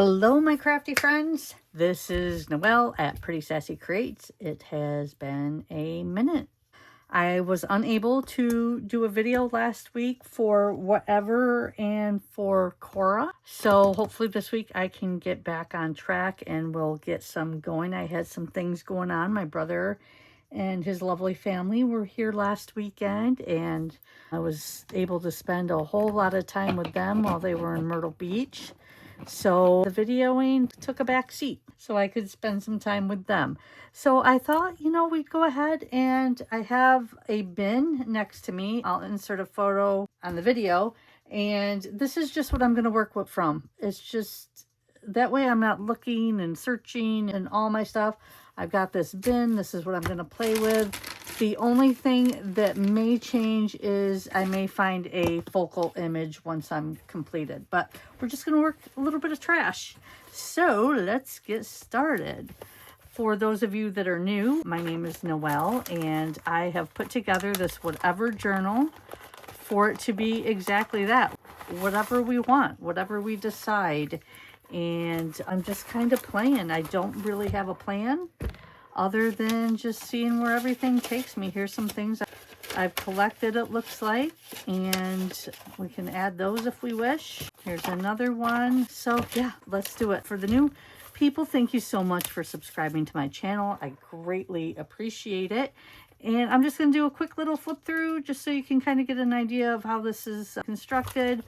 Hello, my crafty friends. This is Noelle at Pretty Sassy Creates. It has been a minute. I was unable to do a video last week for whatever and for Cora. So hopefully this week I can get back on track and we'll get some going. I had some things going on. My brother and his lovely family were here last weekend and I was able to spend a whole lot of time with them while they were in Myrtle Beach. So the videoing took a back seat so I could spend some time with them. So I thought, we'd go ahead, and I have a bin next to me. I'll insert a photo on the video, and this is just what I'm going to work with from. It's just that way I'm not looking and searching and all my stuff. I've got this bin. This is what I'm going to play with. The only thing that may change is I may find a focal image once I'm completed, but we're just going to work a little bit of trash. So let's get started. For those of you that are new, my name is Noelle, and I have put together this whatever journal for it to be exactly that. Whatever we want, whatever we decide. And I'm just kind of playing. I don't really have a plan other than just seeing where everything takes me. Here's some things I've collected, it looks like, and we can add those if we wish. Here's another one. So yeah, let's do it. For the new people, thank you so much for subscribing to my channel. I greatly appreciate it. And I'm just going to do a quick little flip through just so you can kind of get an idea of how this is constructed.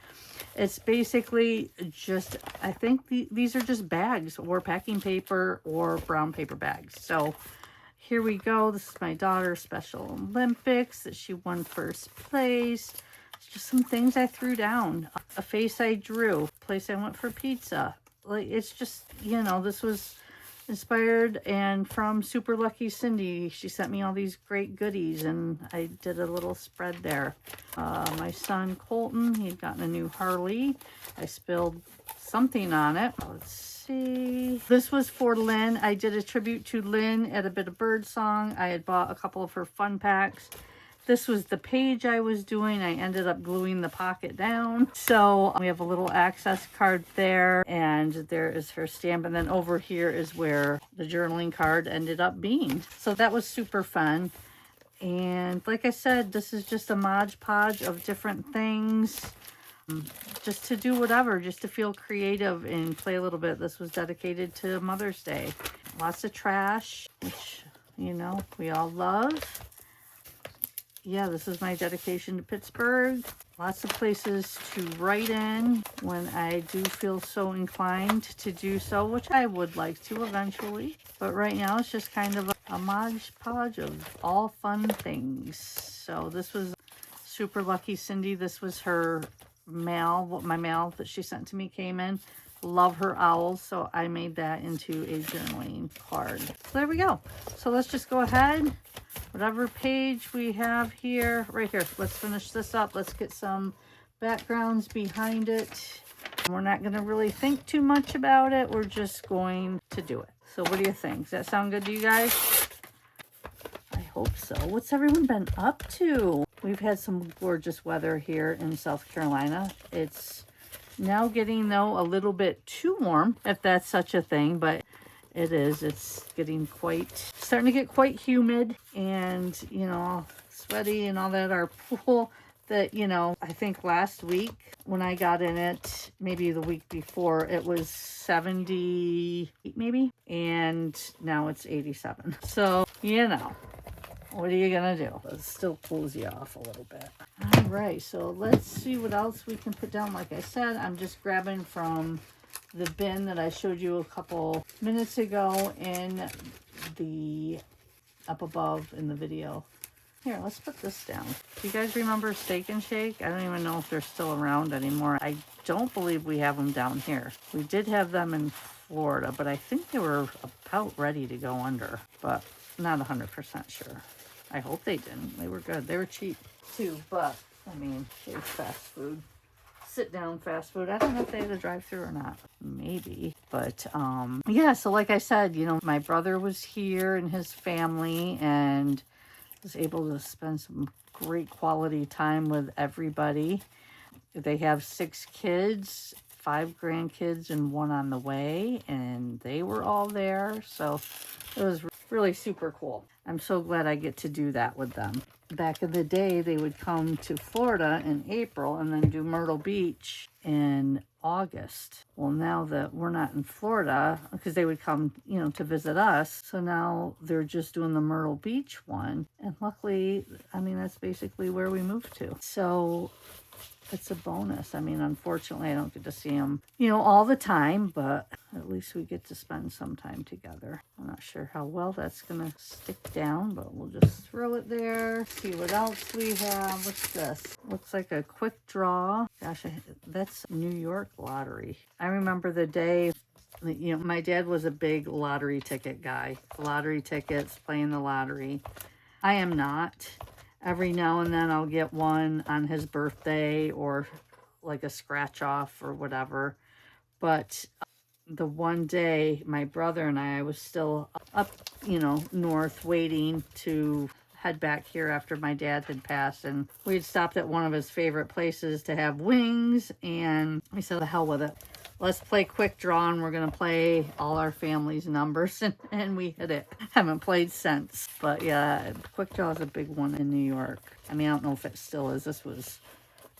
It's basically just, I think these are just bags or packing paper or brown paper bags. So here we go. This is my daughter's Special Olympics that she won first place. It's just some things I threw down. A face I drew. A place I went for pizza. Like, it's just, this was inspired and from Super Lucky Cindy. She sent me all these great goodies and I did a little spread there. My son Colton, he'd gotten a new Harley. I spilled something on it. Let's see. This was for Lynn. I did a tribute to Lynn at a bit of bird song. I had bought a couple of her fun packs. This was the page I was doing. I ended up gluing the pocket down. So we have a little access card there, and there is her stamp. And then over here is where the journaling card ended up being. So that was super fun. And like I said, this is just a Mod Podge of different things. Just to do whatever, just to feel creative and play a little bit. This was dedicated to Mother's Day. Lots of trash, which, we all love. Yeah, this is my dedication to Pittsburgh. Lots of places to write in when I do feel so inclined to do so, which I would like to eventually. But right now it's just kind of a Mod Podge of all fun things. So this was Super Lucky Cindy. This was her mail. What my mail that she sent to me came in. Love her owls, so I made that into a journaling card. So there we go. So let's just go ahead. Whatever page we have here, right here, let's finish this up. Let's get some backgrounds behind it. We're not going to really think too much about it. We're just going to do it. So what do you think? Does that sound good to you guys? I hope so. What's everyone been up to? We've had some gorgeous weather here in South Carolina. It's now getting, though, a little bit too warm, if that's such a thing, but it is. It's getting starting to get quite humid and, sweaty and all that. Our pool that, I think last week when I got in it, maybe the week before, it was 78 maybe, and now it's 87. So, what are you gonna do? It still cools you off a little bit. All right, so let's see what else we can put down. Like I said, I'm just grabbing from the bin that I showed you a couple minutes ago in the up above in the video. Here, let's put this down. Do you guys remember Steak and Shake? I don't even know if they're still around anymore. I don't believe we have them down here. We did have them in Florida, but I think they were about ready to go under, but not 100% sure. I hope they didn't. They were good. They were cheap too, but they were fast food. Sit down fast food. I don't know if they had a drive-through or not. Maybe. But yeah, so like I said, my brother was here and his family and was able to spend some great quality time with everybody. They have 6 kids 5 grandkids and 1 on the way, and they were all there. So it was really super cool. I'm so glad I get to do that with them. Back in the day, they would come to Florida in April and then do Myrtle Beach in August. Well, now that we're not in Florida, because they would come, you know, to visit us. So now they're just doing the Myrtle Beach one. And luckily, I mean, that's basically where we moved to. So it's a bonus. I mean, unfortunately, I don't get to see them, you know, all the time, but at least we get to spend some time together. I'm not sure how well that's going to stick down, but we'll just throw it there. See what else we have. What's this? Looks like a quick draw. Gosh, that's New York lottery. I remember the day, you know, my dad was a big lottery ticket guy. Lottery tickets, playing the lottery. I am not. Every now and then I'll get one on his birthday or like a scratch off or whatever. But the one day my brother and I was still up, you know, north waiting to head back here after my dad had passed. And we had stopped at one of his favorite places to have wings. And we said, the hell with it. Let's play quick draw, and we're going to play all our family's numbers. And we hit it. Haven't played since. But yeah, quick draw is a big one in New York. I mean, I don't know if it still is. This was,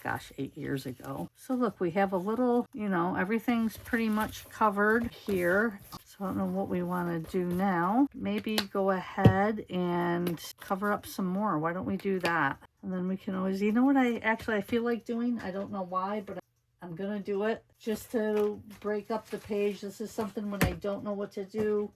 gosh, 8 years ago. So look, we have a little, you know, everything's pretty much covered here. So I don't know what we want to do now. Maybe go ahead and cover up some more. Why don't we do that? And then we can always, you know what I feel like doing? I don't know why, but I'm going to do it just to break up the page. This is something when I don't know what to do.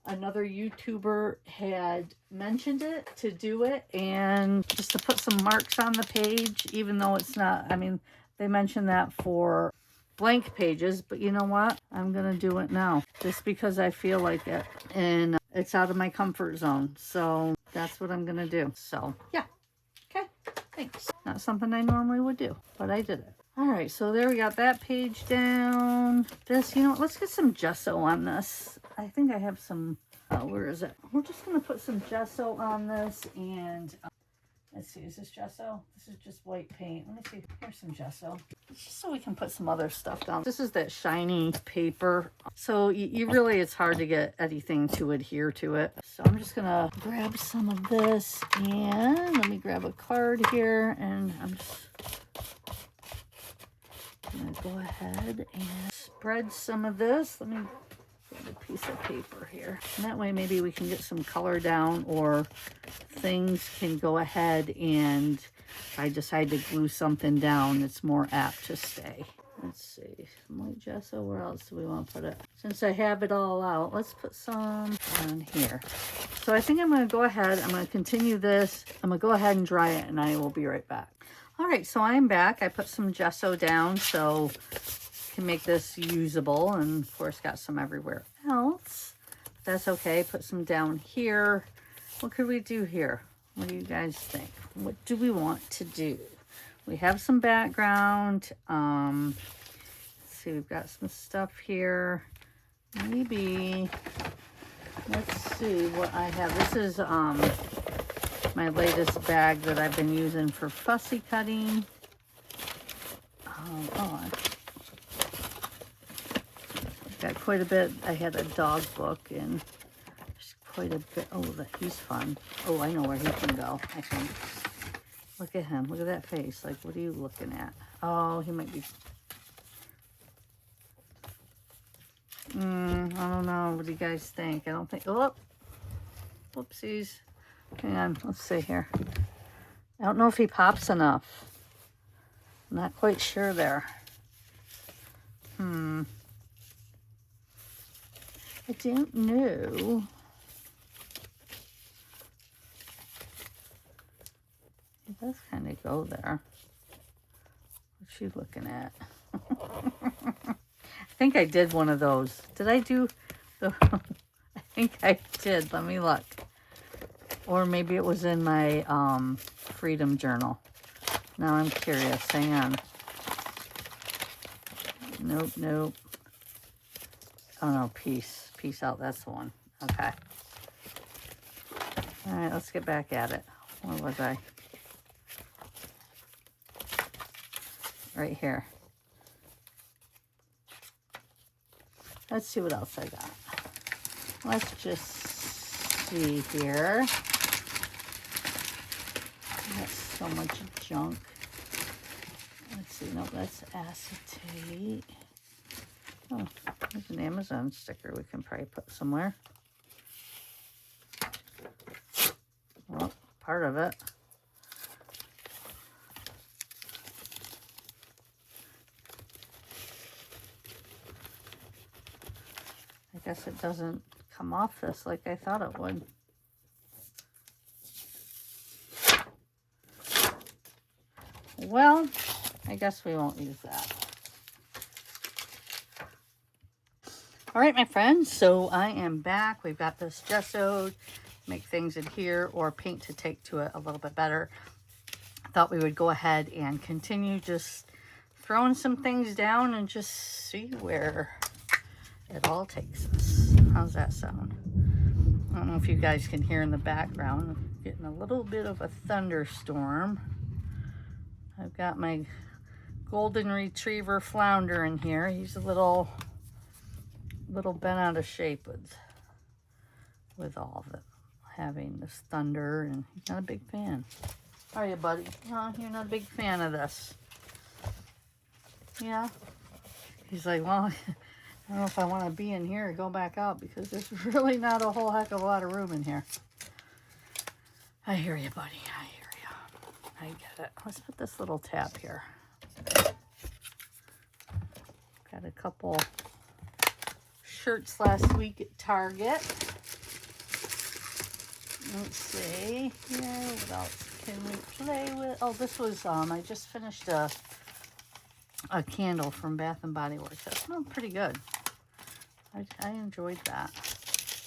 Another YouTuber had mentioned it to do it, and just to put some marks on the page, even though it's not, I mean, they mentioned that for blank pages, but you know what? I'm going to do it now just because I feel like it, and it's out of my comfort zone. So that's what I'm going to do. So yeah. Okay. Thanks. Not something I normally would do, but I did it. All right, so there we got that page down. This, you know what, let's get some gesso on this. I think I have some, where is it? We're just going to put some gesso on this, and let's see, is this gesso? This is just white paint. Let me see, here's some gesso. Just so we can put some other stuff down. This is that shiny paper. So you really, it's hard to get anything to adhere to it. So I'm just going to grab some of this, and let me grab a card here, and I'm just going to go ahead and spread some of this. Let me get a piece of paper here. And that way maybe we can get some color down, or things can go ahead, and if I decide to glue something down, it's more apt to stay. Let's see, some white gesso. Where else do we want to put it? Since I have it all out, let's put some on here. So I think I'm going to go ahead. I'm going to continue this. I'm going to go ahead and dry it, and I will be right back. All right, so I'm back. I put some gesso down so I can make this usable, and of course got some everywhere else. That's okay. Put some down here. What could we do here? What do you guys think? What do we want to do? We have some background. Let's see, we've got some stuff here. Maybe, let's see what I have. This is my latest bag that I've been using for fussy cutting. Got quite a bit. I had a dog book, and there's quite a bit. Oh, he's fun. Oh, I know where he can go, I think. Look at him. Look at that face. Like, what are you looking at? Oh, he might be... I don't know. What do you guys think? I don't think... Oh, whoopsies. Hang on. Let's see here. I don't know if he pops enough. I'm not quite sure there. I don't know. It does kind of go there. What's she looking at? I think I did one of those. Did I do the... I think I did. Let me look. Or maybe it was in my Freedom Journal. Now I'm curious. Hang on. Nope, nope. Oh no, peace. Peace out. That's the one. Okay. All right, let's get back at it. Where was I? Right here. Let's see what else I got. Let's just see here. That's so much junk. Let's see. No, that's acetate. Oh, there's an Amazon sticker we can probably put somewhere. Well, part of it. I guess it doesn't come off this like I thought it would. Well, I guess we won't use that. All right, my friends, so I am back. We've got this gessoed, make things adhere or paint to take to it a little bit better. I thought we would go ahead and continue just throwing some things down and just see where it all takes us. How's that sound? I don't know if you guys can hear in the background, getting a little bit of a thunderstorm. I've got my golden retriever flounder in here. He's a little bent out of shape with all of it, having this thunder, and he's not a big fan. Are you, buddy? No, you're not a big fan of this. Yeah. He's like, well, I don't know if I want to be in here or go back out because there's really not a whole heck of a lot of room in here. I hear you, buddy. I hear you. I get it. Let's put this little tab here. Got a couple shirts last week at Target. Let's see. Yeah, what else can we play with? Oh, this was, I just finished a candle from Bath and Body Works. That smelled pretty good. I enjoyed that.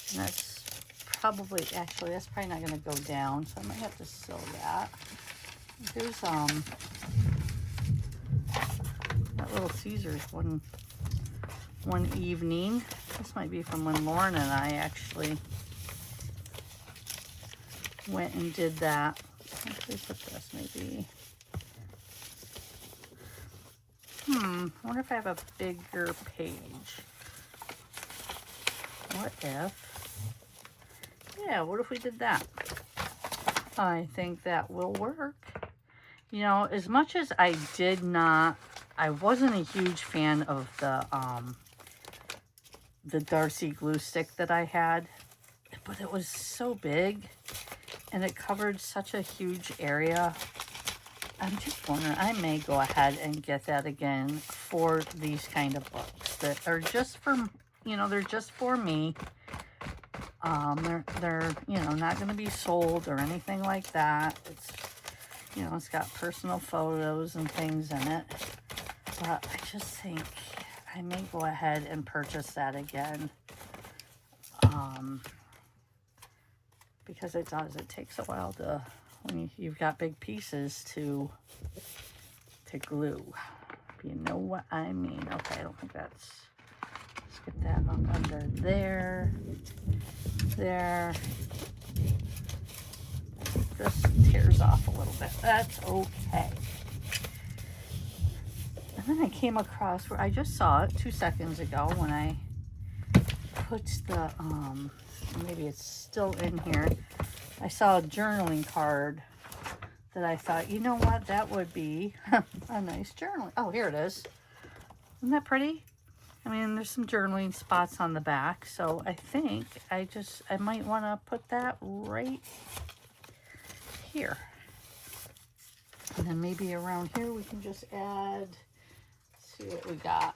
And that's probably, actually, that's probably not going to go down, so I might have to sew that. Here's that Little Caesars one evening. This might be from when Lauren and I actually went and did that. Actually, put this maybe. I wonder if I have a bigger page. What if? Yeah, what if we did that? I think that will work. You know, as much as I wasn't a huge fan of the Darcy glue stick that I had, but it was so big and it covered such a huge area. I'm just wondering, I may go ahead and get that again for these kind of books that are just for, you know, they're just for me. They're, you know, not going to be sold or anything like that. It's, you know, it's got personal photos and things in it. But I just think I may go ahead and purchase that again. Because it does. It takes a while to, when you've got big pieces to glue. You know what I mean. Okay, I don't think that's, let's get that up under there. There. This tears off a little bit. That's okay. And then I came across where I just saw it 2 seconds ago when I put the, maybe it's still in here. I saw a journaling card that I thought, you know what, that would be a nice journaling. Oh, here it is. Isn't that pretty? I mean, there's some journaling spots on the back, so I think I might want to put that right here. And then maybe around here we can just add, let's see what we got.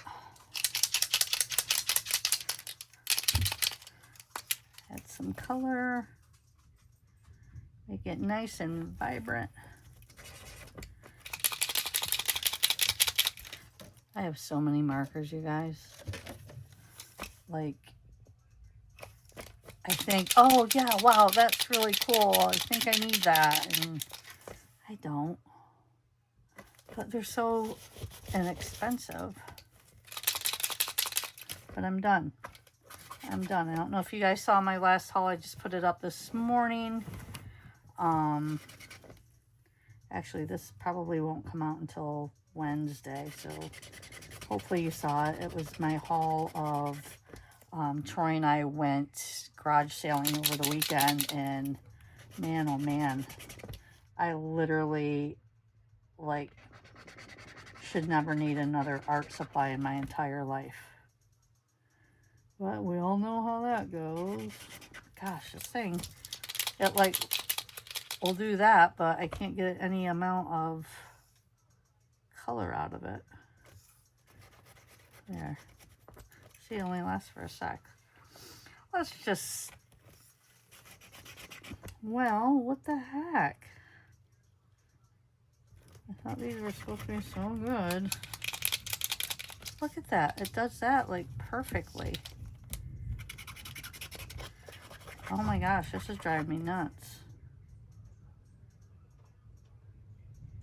Add some color. Make it nice and vibrant. I have so many markers, you guys. Like, I think, oh yeah, wow, that's really cool. I think I need that. And I don't. But they're so inexpensive. But I'm done. I'm done. I don't know if you guys saw my last haul. I just put it up this morning. Actually, this probably won't come out until Wednesday, so hopefully you saw it. It was my haul of Troy and I went garage sailing over the weekend, and man, oh man, I literally, like, should never need another art supply in my entire life. But we all know how that goes. Gosh, this thing, it like will do that, but I can't get any amount of color out of it. There. See, it only lasts for a sec. Let's just, well, what the heck? I thought these were supposed to be so good. Look at that. It does that like perfectly. Oh my gosh, this is driving me nuts.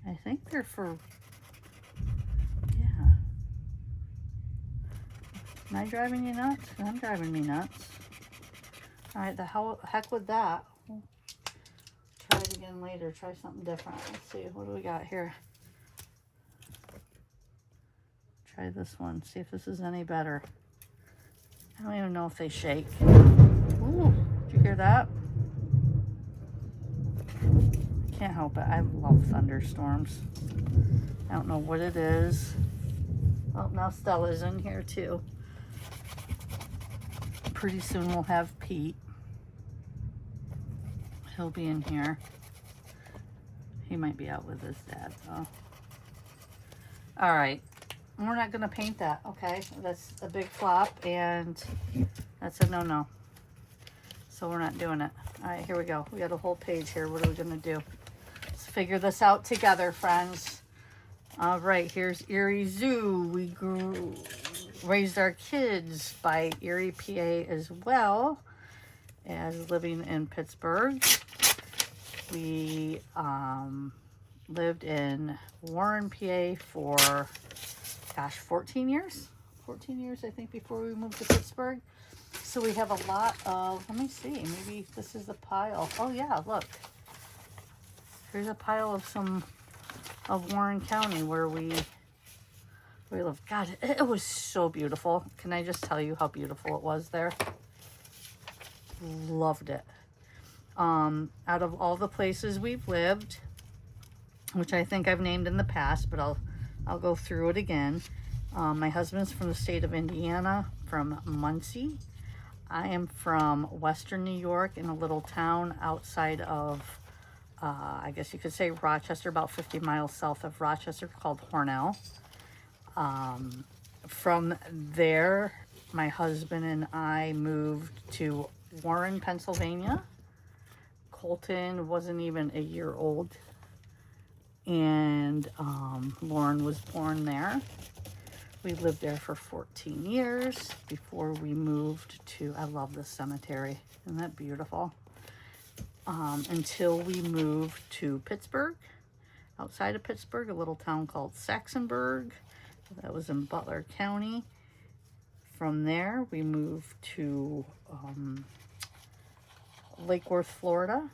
I think they're for, yeah. Am I driving you nuts? I'm driving me nuts. All right, the heck with that. We'll try it again later. Try something different. Let's see, what do we got here? Try this one. See if this is any better. I don't even know if they shake. Ooh, did you hear that? I can't help it. I love thunderstorms. I don't know what it is. Oh, now Stella's in here too. Pretty soon we'll have Pete. He'll be in here. He might be out with his dad though. All right. We're not going to paint that, okay? That's a big flop, and that's a no-no. So we're not doing it. All right, here we go. We got a whole page here. What are we going to do? Let's figure this out together, friends. All right, here's Erie Zoo. We raised our kids by Erie, PA as well as living in Pittsburgh. We lived in Warren, PA for, gosh, 14 years? 14 years, I think, before we moved to Pittsburgh. So we have a lot of, let me see, maybe this is a pile. Oh yeah, look. Here's a pile of Warren County where we live. God, it was so beautiful. Can I just tell you how beautiful it was there? Loved it. Out of all the places we've lived, which I think I've named in the past, but I'll go through it again. My husband's from the state of Indiana, from Muncie. I am from Western New York, in a little town outside of, I guess you could say Rochester, about 50 miles south of Rochester, called Hornell. From there, my husband and I moved to Warren, Pennsylvania. Colton wasn't even a year old, and Lauren was born there. We lived there for 14 years before we moved to, I love this cemetery, isn't that beautiful? Until we moved to Pittsburgh, outside of Pittsburgh, a little town called Saxonburg. That was in Butler County. From there, we moved to Lake Worth, Florida.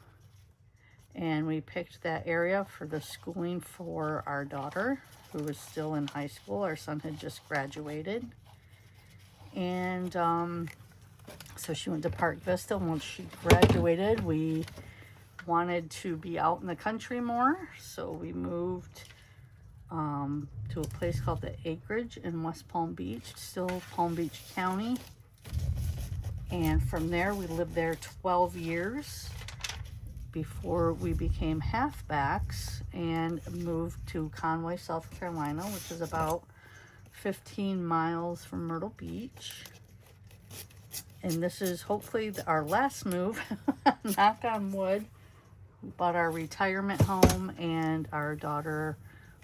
And we picked that area for the schooling for our daughter, who was still in high school. Our son had just graduated. And so she went to Park Vista. And once she graduated, we wanted to be out in the country more. So we moved to a place called the Acreage in West Palm Beach, still Palm Beach County. And from there, we lived there 12 years before we became halfbacks and moved to Conway, South Carolina, which is about 15 miles from Myrtle Beach. And this is hopefully our last move, knock on wood. We bought our retirement home, and our daughter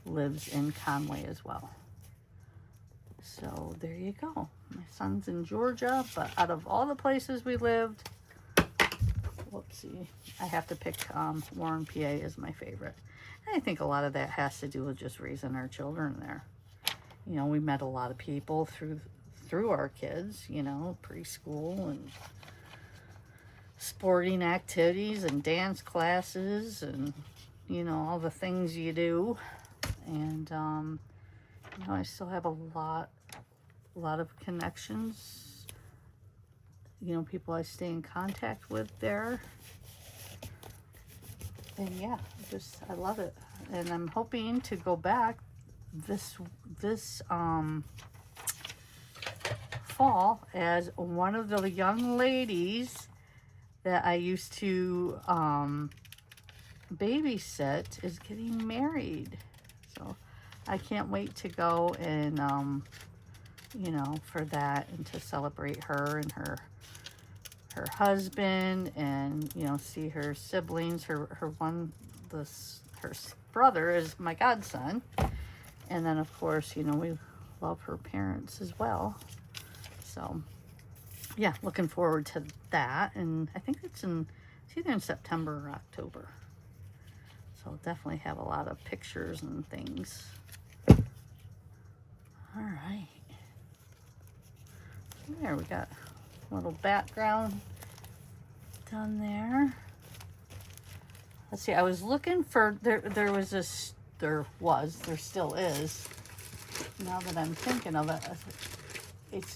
lives in Conway as well. So there you go. My son's in Georgia, but out of all the places we lived, whoopsie, I have to pick Warren, PA as my favorite. And I think a lot of that has to do with just raising our children there. You know, we met a lot of people through our kids, you know, preschool and sporting activities and dance classes and, you know, all the things you do. And, you know, I still have a lot of connections you know, people I stay in contact with there. And yeah, I love it. And I'm hoping to go back this fall as one of the young ladies that I used to babysit is getting married. So I can't wait to go and you know, for that, and to celebrate her and her husband, and you know, see her siblings. Her brother is my godson, and then of course, you know, we love her parents as well. So yeah, looking forward to that. And I think it's either in September or October, so definitely have a lot of pictures and things. All right, there we got a little background done there. Let's see, I was looking for, there still is, now that I'm thinking of it, it's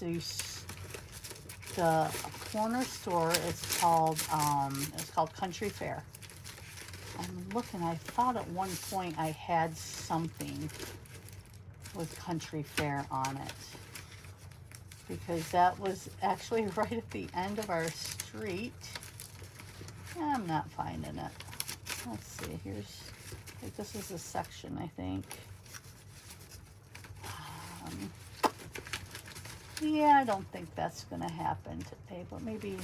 the corner store. It's called Country Fair. I'm looking, I thought at one point I had something with Country Fair on it, because that was actually right at the end of our street. I'm not finding it. Let's see, this is a section, I think. Yeah, I don't think that's gonna happen today, but maybe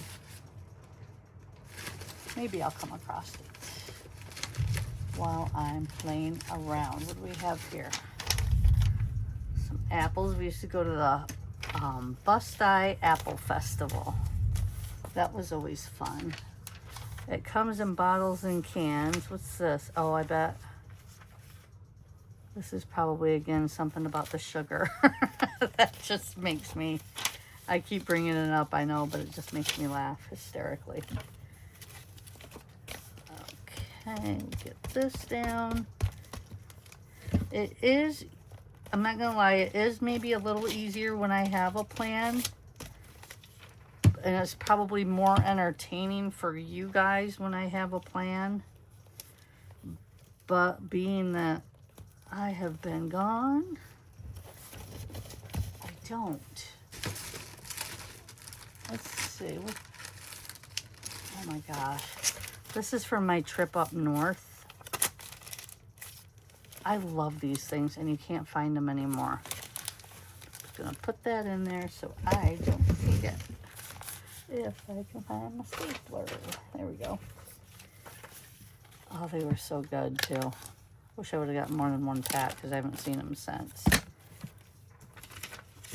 I'll come across it while I'm playing around. What do we have here? Some apples. We used to go to the Bust-Eye Apple Festival. That was always fun. It comes in bottles and cans. What's this? Oh, I bet this is probably, again, something about the sugar. That just makes me, I keep bringing it up, I know, but it just makes me laugh hysterically. Okay, get this down. It is, I'm not gonna lie, it is maybe a little easier when I have a plan. And it's probably more entertaining for you guys when I have a plan. But being that I have been gone, I don't. Let's see. Oh my gosh. This is from my trip up north. I love these things, and you can't find them anymore. I'm just gonna put that in there so I don't forget. If I can find my stapler. There we go. Oh, they were so good too. Wish I would have gotten more than one pack, because I haven't seen them since.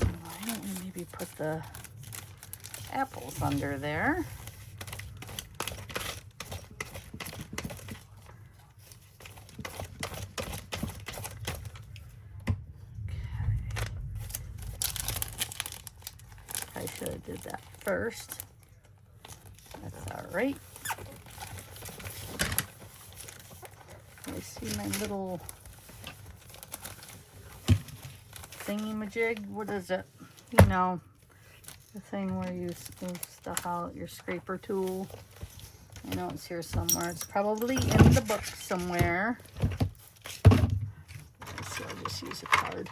Why don't we maybe put the apples under there? I should have did that first. That's all right. I see my little thingy-majig. What is it? You know, the thing where you smooth stuff out, your scraper tool. I know it's here somewhere. It's probably in the book somewhere. Let's see, I'll just use a card.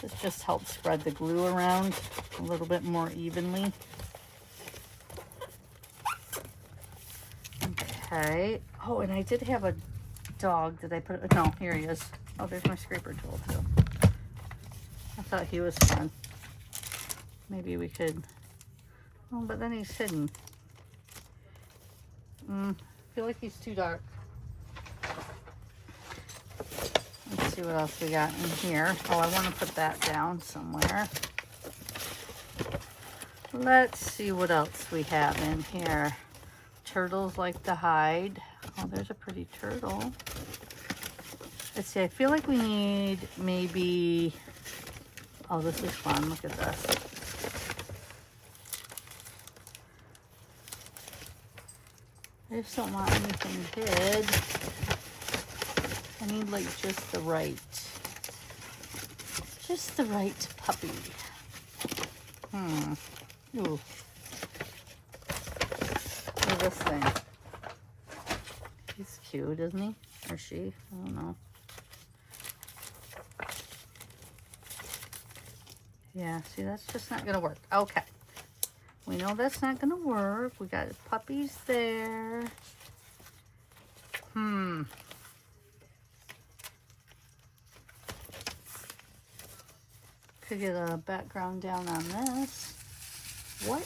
This just helps spread the glue around a little bit more evenly. Okay. Oh, and I did have a dog. Did I put it? No, here he is. Oh, there's my scraper tool too. I thought he was fun. Maybe we could. Oh, but then he's hidden. I feel like he's too dark. Let's see what else we got in here. Oh, I want to put that down somewhere. Let's see what else we have in here. Turtles like to hide. Oh, there's a pretty turtle. Let's see, I feel like we need maybe... Oh, this is fun. Look at this. I just don't want anything hid. I need like just the right Just the right puppy. Ooh. Look at this thing. He's cute, isn't he? Or she? I don't know. Yeah, see, that's just not gonna work. Okay. We know that's not gonna work. We got puppies there. Could get a background down on this. What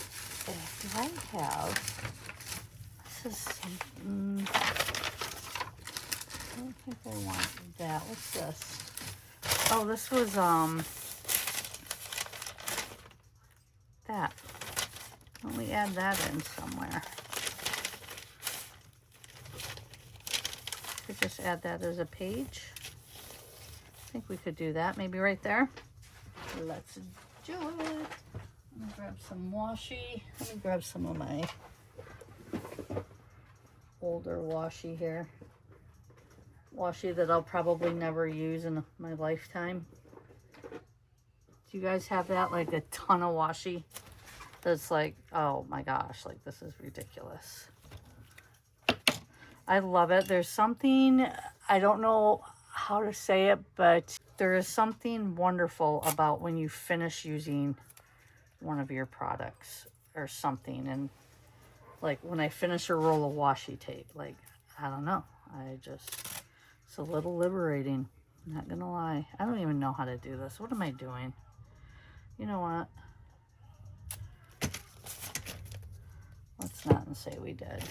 do I have? This is, I don't think I want that. What's this? Oh, this was, that. Let me add that in somewhere. Could just add that as a page. I think we could do that. Maybe right there. Let's do it. Let me grab some washi. Let me grab some of my older washi here. Washi that I'll probably never use in my lifetime. Do you guys have that? Like a ton of washi? That's like, oh my gosh, like this is ridiculous. I love it. There's something, I don't know how to say it, but there is something wonderful about when you finish using one of your products or something. And like when I finish a roll of washi tape, like, I don't know. It's a little liberating. I'm not gonna lie. I don't even know how to do this. What am I doing? You know what? Let's not say we did.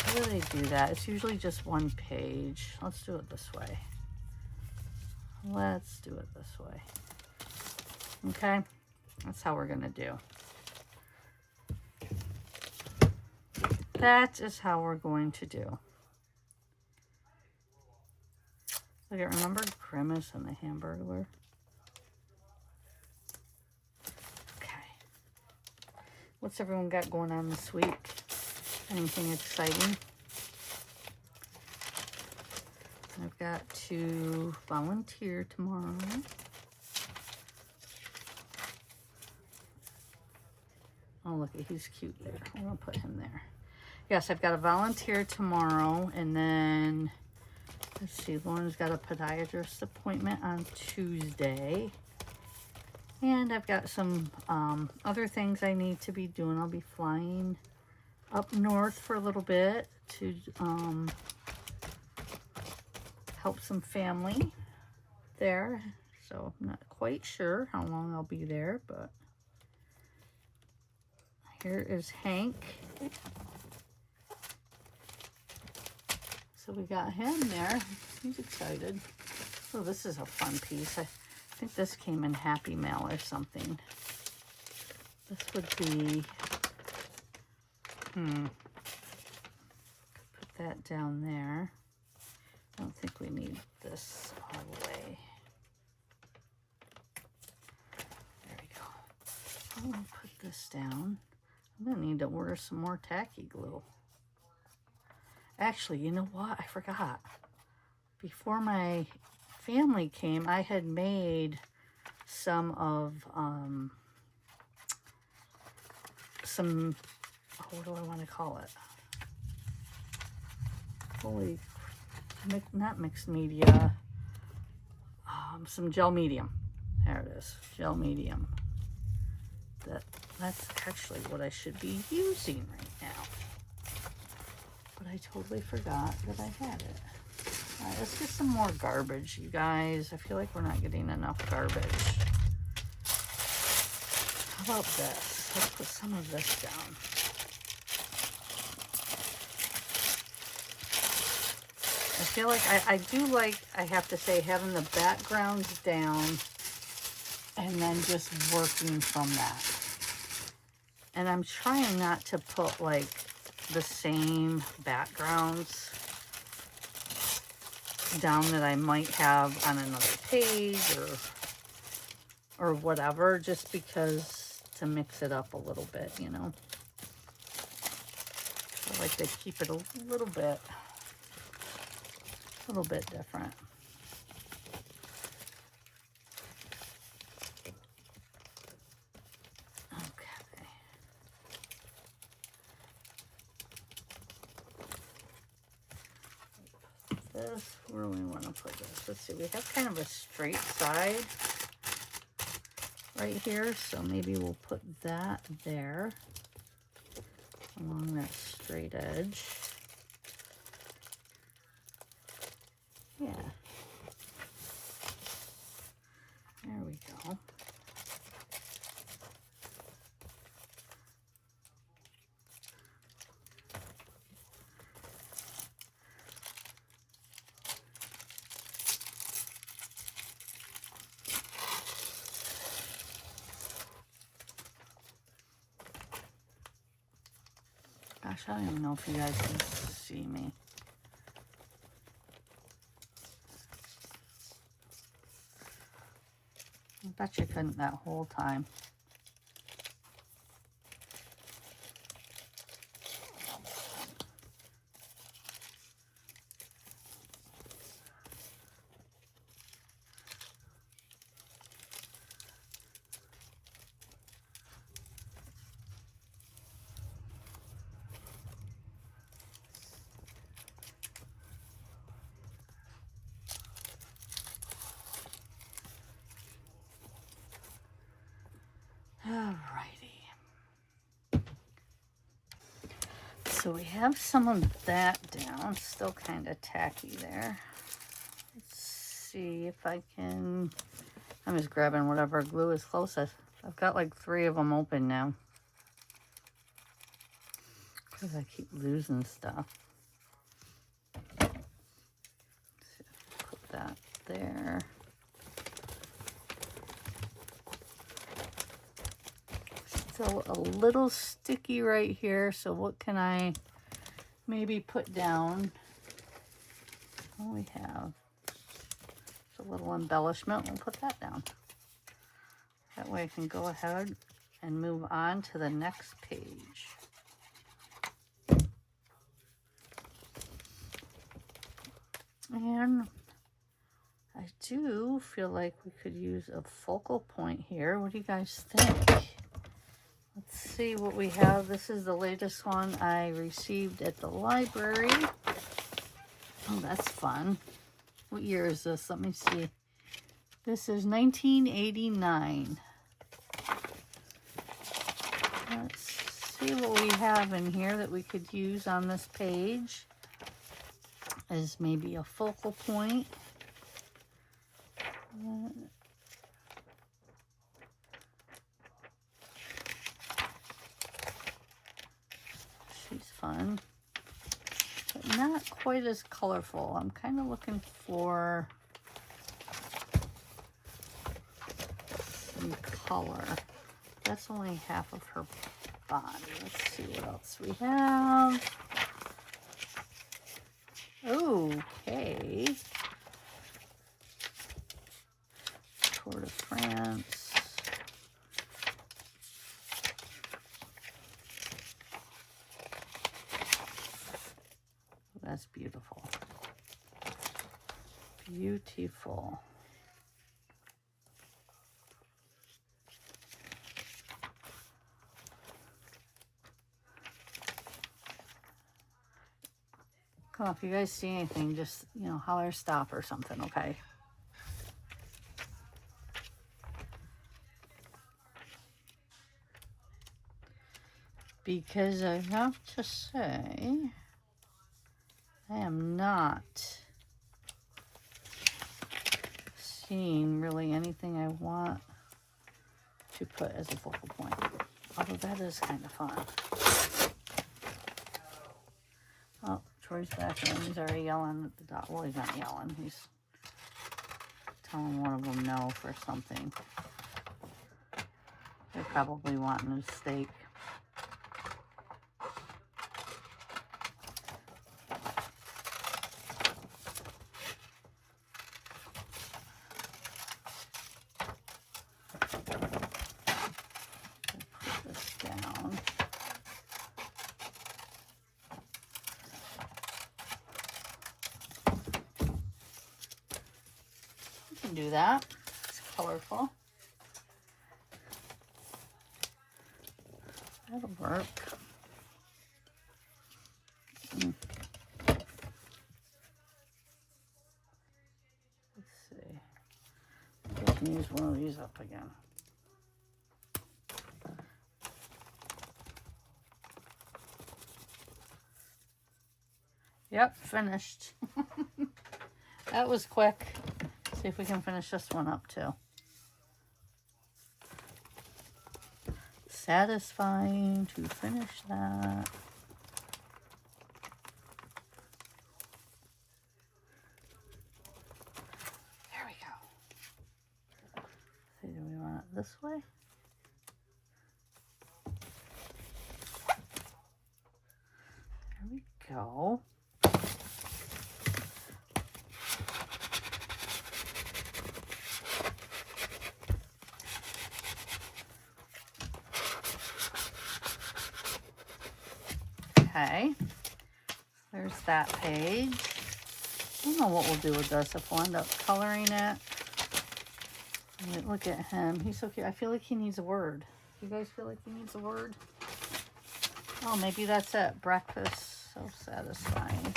How do they do that? It's usually just one page. Let's do it this way. Let's do it this way. Okay? That's how we're gonna do. That is how we're going to do. Look at, remember Grimace and the Hamburglar? Okay. What's everyone got going on this week? Anything exciting? I've got to volunteer tomorrow. Oh, look, he's cute there. I'm gonna put him there. Yes, I've got a volunteer tomorrow, and then let's see, Lauren's got a podiatrist appointment on Tuesday. And I've got some other things I need to be doing. I'll be flying up north for a little bit to help some family there. So I'm not quite sure how long I'll be there, but here is Hank. So we got him there. He's excited. Oh, this is a fun piece. I think this came in Happy Mail or something. This would be, put that down there. I don't think we need this all the way. There we go. I'm gonna put this down. I'm gonna need to order some more tacky glue. Actually, you know what? I forgot. Before my family came, I had made some of, what do I want to call it? Holy, not mixed media, some gel medium. There it is, gel medium. That's actually what I should be using right now. But I totally forgot that I had it. All right, let's get some more garbage, you guys. I feel like we're not getting enough garbage. How about this? Let's put some of this down. I feel like I do like, I have to say, having the backgrounds down and then just working from that. And I'm trying not to put like the same backgrounds down that I might have on another page or whatever, just because to mix it up a little bit, you know. I like to keep it a little bit different. this? Where do we want to put this? Let's see, we have kind of a straight side right here, so maybe we'll put that there along that straight edge. Yeah. There we go. Gosh, I don't even know if you guys can see me. I bet you couldn't that whole time. So we have some of that down, still kind of tacky there. Let's see if I can, I'm just grabbing whatever glue is closest. I've got like 3 of them open now, because I keep losing stuff. Let's see, put that there. Still a little sticky right here, so what can I maybe put down? What we have, it's a little embellishment, we'll put that down. That way I can go ahead and move on to the next page. And I do feel like we could use a focal point here. What do you guys think? Let's see what we have. This is the latest one I received at the library. Oh, that's fun. What year is this? Let me see. This is 1989. Let's see what we have in here that we could use on this page as maybe a focal point. She's fun, but not quite as colorful. I'm kind of looking for some color. That's only half of her body. Let's see what else we have. Okay. Tour de France. That's beautiful. Beautiful. Come on, if you guys see anything, just, you know, holler stop or something, okay? Because I have to say, I am not seeing really anything I want to put as a focal point. Although that is kind of fun. Oh, Troy's back in. He's already yelling at the dog. Well, he's not yelling. He's telling one of them no for something. They're probably wanting a steak. Do that. It's colorful. That'll work. use one of these up again. Yep, finished. That was quick. See if we can finish this one up too. Satisfying to finish that. There we go. See, do we want it this way? There we go. Okay, there's that page. I don't know what we'll do with this, if we'll end up coloring it. Look at him, he's so cute. I feel like he needs a word. You guys feel like he needs a word? Oh, maybe that's it. Breakfast, so satisfying.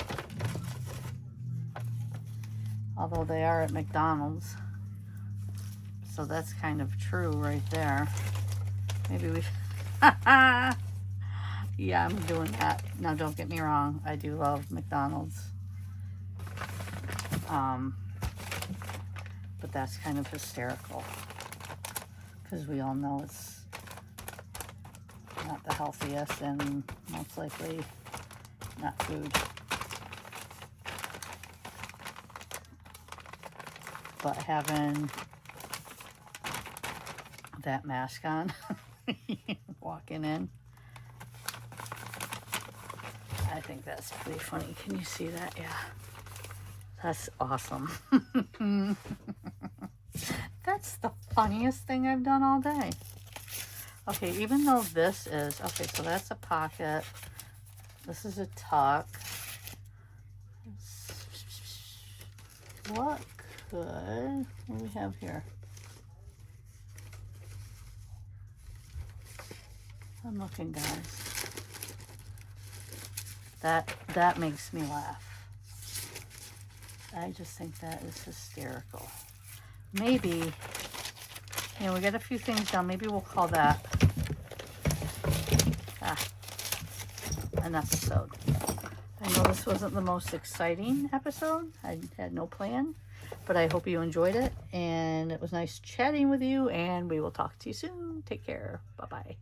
Although they are at McDonald's. So that's kind of true right there. Maybe we... Yeah, I'm doing that. Now, don't get me wrong. I do love McDonald's. But that's kind of hysterical. Because we all know it's not the healthiest and most likely not food. But having that mask on, walking in, I think that's pretty funny. Can you see that? Yeah. That's awesome. That's the funniest thing I've done all day. Okay, even though this is... Okay, so that's a pocket. This is a tuck. What do we have here? I'm looking, guys. That makes me laugh. I just think that is hysterical. Maybe, we got a few things done. Maybe we'll call that an episode. I know this wasn't the most exciting episode. I had no plan, but I hope you enjoyed it. And it was nice chatting with you, and we will talk to you soon. Take care. Bye-bye.